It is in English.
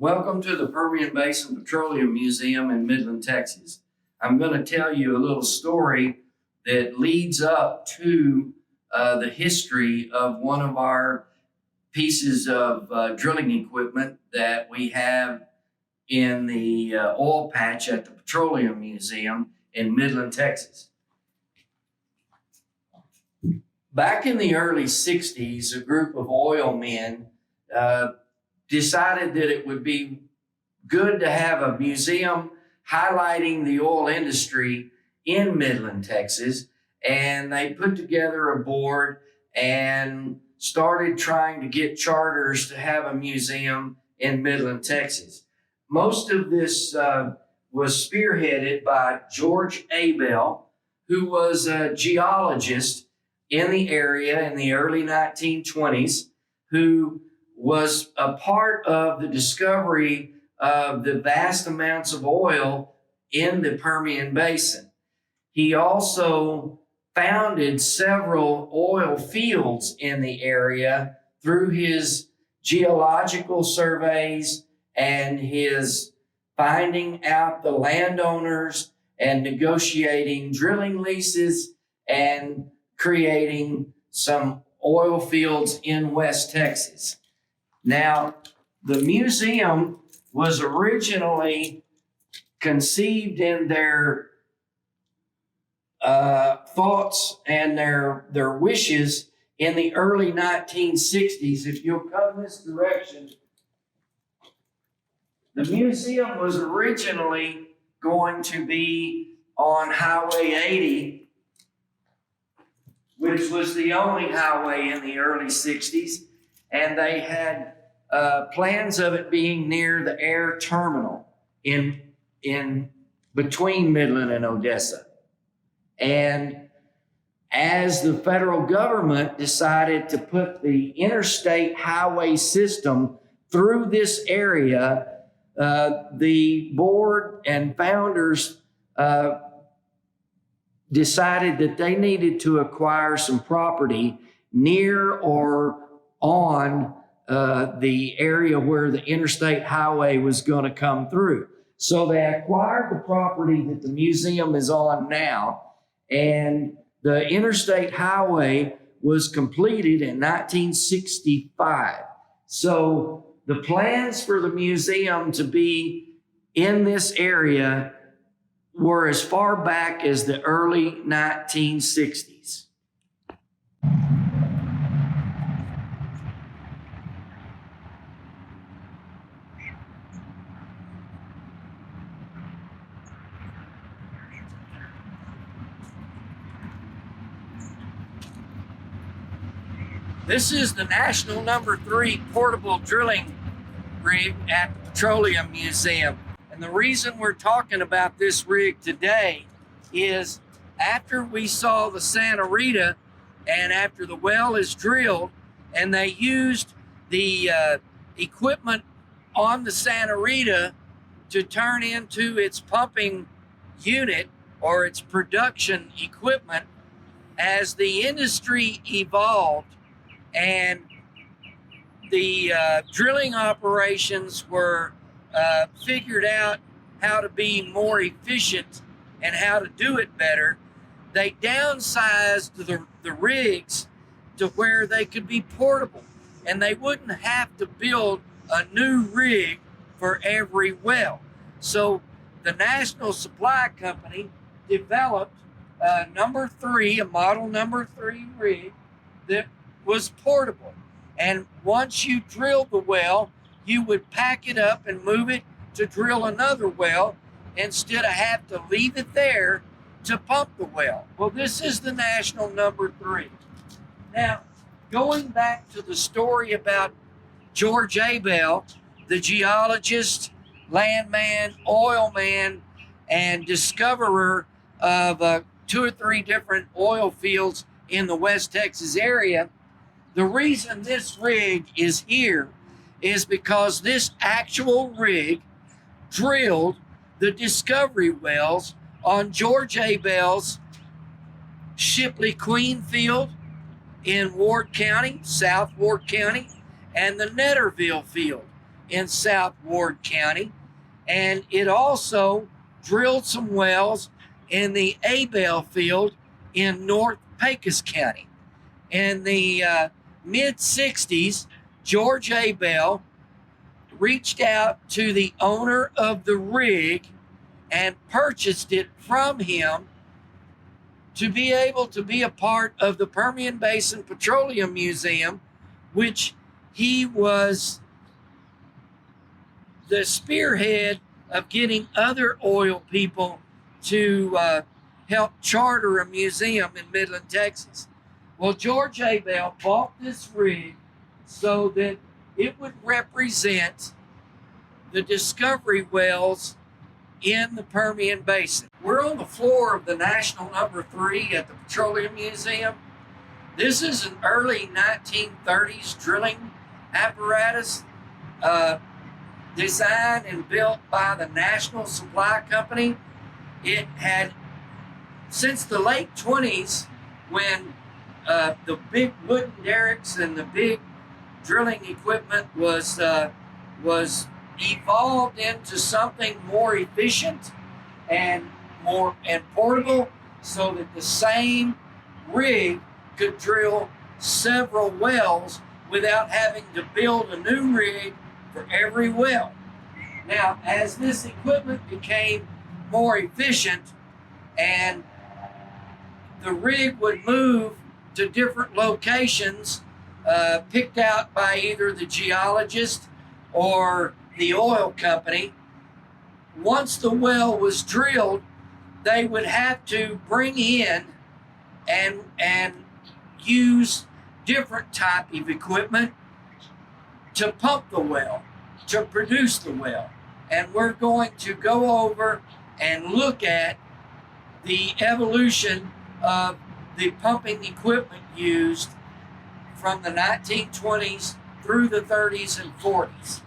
Welcome to the Permian Basin Petroleum Museum in Midland, Texas. I'm going to tell you a little story that leads up to the history of one of our pieces of drilling equipment that we have in the oil patch at the Petroleum Museum in Midland, Texas. Back in the early 60s, a group of oil men decided that it would be good to have a museum highlighting the oil industry in Midland, Texas. And they put together a board and started trying to get charters to have a museum in Midland, Texas. Most of this was spearheaded by George Abell, who was a geologist in the area in the early 1920s, who was a part of the discovery of the vast amounts of oil in the Permian Basin. He also founded several oil fields in the area through his geological surveys and his finding out the landowners and negotiating drilling leases and creating some oil fields in West Texas. Now, the museum was originally conceived in their thoughts and their wishes in the early 1960s. If you'll come this direction, the museum was originally going to be on Highway 80, which was the only highway in the early 60s. And they had plans of it being near the air terminal in between Midland and Odessa. And as the federal government decided to put the interstate highway system through this area, the board and founders decided that they needed to acquire some property near or on the area where the interstate highway was going to come through. So they acquired the property that the museum is on now, and the interstate highway was completed in 1965. So the plans for the museum to be in this area were as far back as the early 1960s. This is the National No.3 portable drilling rig at the Petroleum Museum. And the reason we're talking about this rig today is after we saw the Santa Rita and after the well is drilled and they used the equipment on the Santa Rita to turn into its pumping unit or its production equipment, as the industry evolved and the drilling operations were figured out how to be more efficient and how to do it better, they downsized the rigs to where they could be portable and they wouldn't have to build a new rig for every well. So the National Supply Company developed a model No.3 rig that was portable. And once you drilled the well, you would pack it up and move it to drill another well instead of have to leave it there to pump the well. Well, this is the National No.3. Now, going back to the story about George Abell, the geologist, landman, oil man, and discoverer of 2 or 3 different oil fields in the West Texas area, the reason this rig is here is because this actual rig drilled the discovery wells on George Abell's Shipley Queen field in Ward County, South Ward County, and the Netterville field in South Ward County, and it also drilled some wells in the Abell field in North Pecos County. In the mid-60s, George Abell reached out to the owner of the rig and purchased it from him to be able to be a part of the Permian Basin Petroleum Museum, which he was the spearhead of getting other oil people to help charter a museum in Midland, Texas. Well, George Abell bought this rig so that it would represent the discovery wells in the Permian Basin. We're on the floor of the National No. 3 at the Petroleum Museum. This is an early 1930s drilling apparatus designed and built by the National Supply Company. It had, since the late 20s, when the big wooden derricks and the big drilling equipment was evolved into something more efficient and portable, so that the same rig could drill several wells without having to build a new rig for every well. Now, as this equipment became more efficient and the rig would move to different locations picked out by either the geologist or the oil company, once the well was drilled, they would have to bring in and use different type of equipment to pump the well, to produce the well. And we're going to go over and look at the evolution of the pumping equipment used from the 1920s through the 30s and 40s.